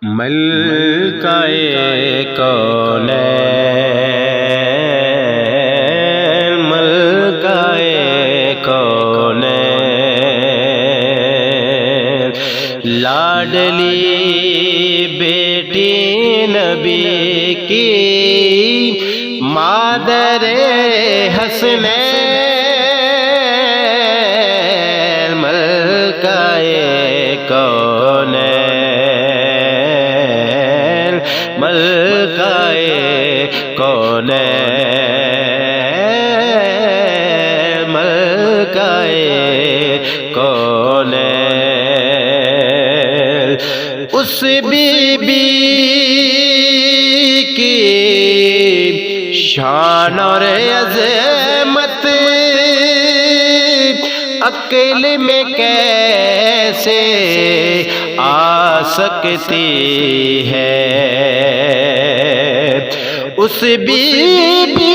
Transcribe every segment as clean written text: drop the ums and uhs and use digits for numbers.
ملکہ کونین ملکہ کونین لاڈلی بیٹی نبی کی مادر حسنین ملکہ کونین ملکہ کونین ملکہ کونین اس بی بی کی شان اور عظمت عقل میں کیسے آ سکتی ہے اس بی بی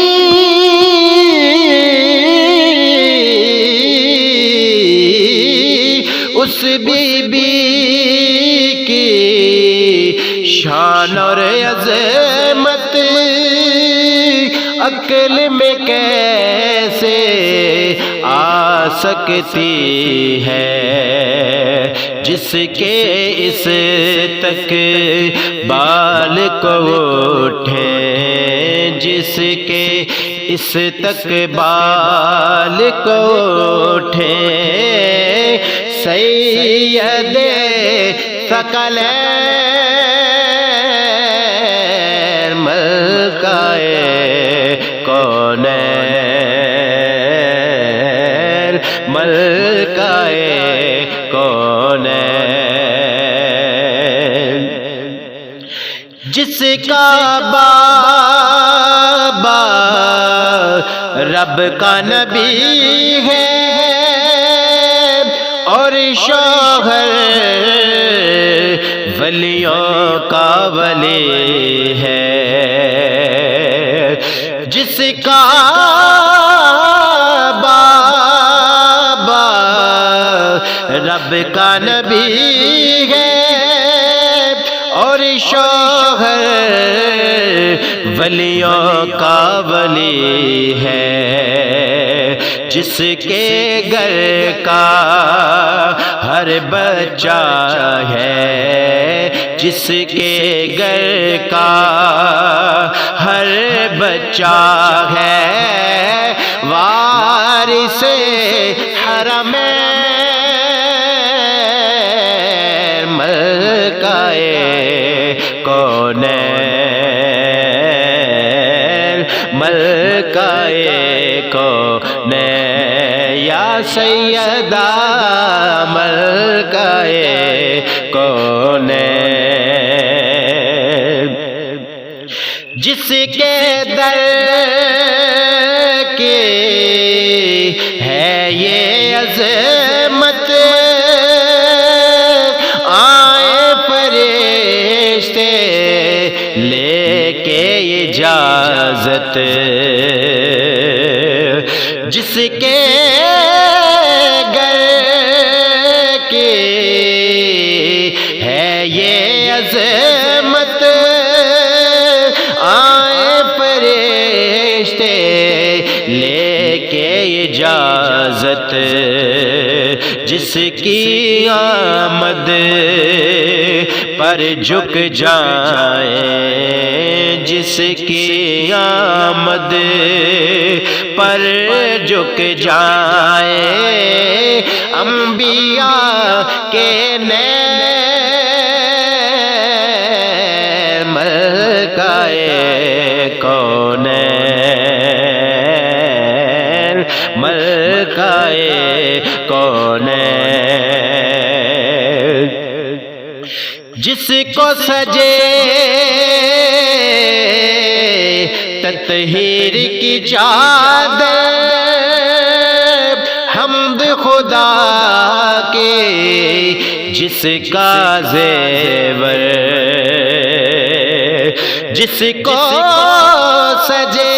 اس بی بی کی شان اور عظمت عقل میں کیسے آ سکتی ہے جس کے اس تک بال کو اٹھے جس کے اس تک بال کو اٹھے سید ثقلین ملکہ کونین ملکہ کونین جس کا بابا رب کا نبی ہے اور شوہر ولیوں کا ولی ہے جس کا بابا رب کا نبی ہے اور شوہر ولیوں کا ولی ہے جس کے گھر کا ہر بچہ ہے جس کے گھر کا ہر بچہ ہے وارث حرمین ملکہ کونین ملکہ کونین یا سیدہ ملکہ کونین جس کے در کی ہے یہ عظمت آئے فرشتے لے کے اجازت جس کے گھر کی ہے یہ عظمت آئے فرشتے لے کے اجازت جس کی آمد پر جھک جائیں جس کی آمد پر جھک جائیں انبیاء کے نین ملکہ کونین ملکہ کونین جس کو سجے تطہیر کی چادر حمد خدا کے جس کا زیور جس کو سجے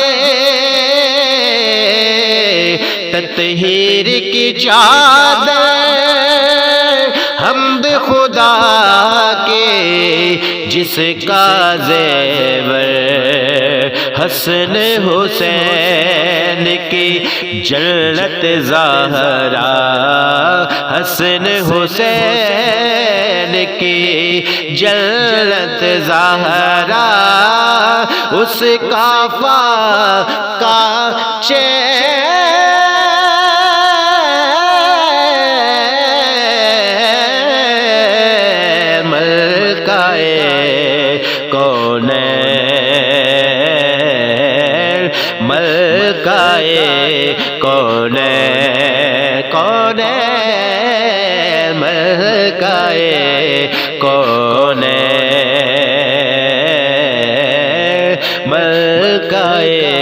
تطہیر کی چادر حمد خدا کے جس کا زیور حسن حسین کی جنت زہرا، حسن حسین کی جنت زہرا، اس کا فاقہ ملکائے کونین، کونین ملکائے کونین، ملکائے